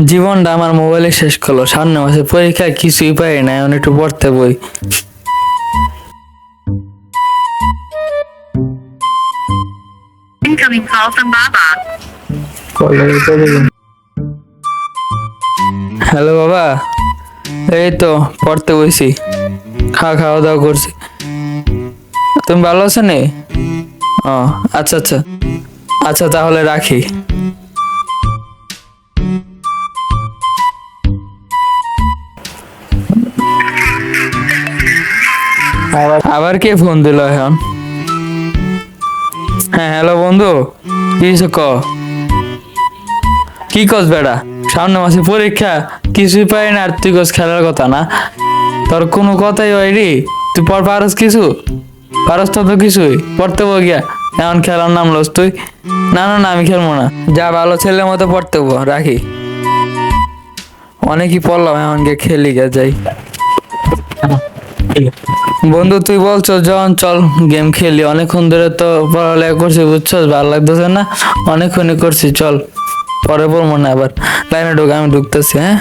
জীবনটা আমার মোবাইলে শেষ করলো, সামনে মাসে পরীক্ষা, কিছুই পাই না, এখন একটু পড়তে বই। Incoming call from Baba. Hello বাবা, এই তো পড়তে বইছি, খাওয়া দাওয়া করছি। তুমি ভালো আছো নি? ও আচ্ছা আচ্ছা, আচ্ছা তাহলে রাখি। আবার কে ফোন দিল এখন? হ্যাঁ হ্যালো বন্ধু, কি ক? কি কস বেড়া, সামনে মাসে পরীক্ষা, কিছুই পাই না, আর তুই কস খেলার কথা না? তোর কোনো কথাই হয় রে? তুই পারস কিছু? পারস তো কিছুই, পড়তে বই গিয়া, এখন খেলার নাম লস তুই? না না না, আমি খেলবো না, যা ভালো ছেলের মতো পড়তে বো, রাখি। অনেকই পড়লাম, এখন গিয়ে খেলি গে যাই। বন্ধু তুই বলছো যখন চল গেম খেলি, অনেকক্ষণ ধরে তো পড়ালেখা করছি বুঝছস, ভালো লাগতেছে না, অনেকক্ষণই করছি, চল পরে পড়বো না, আবার লাইনে ঢুক, আমি ঢুকতেছি, হ্যাঁ।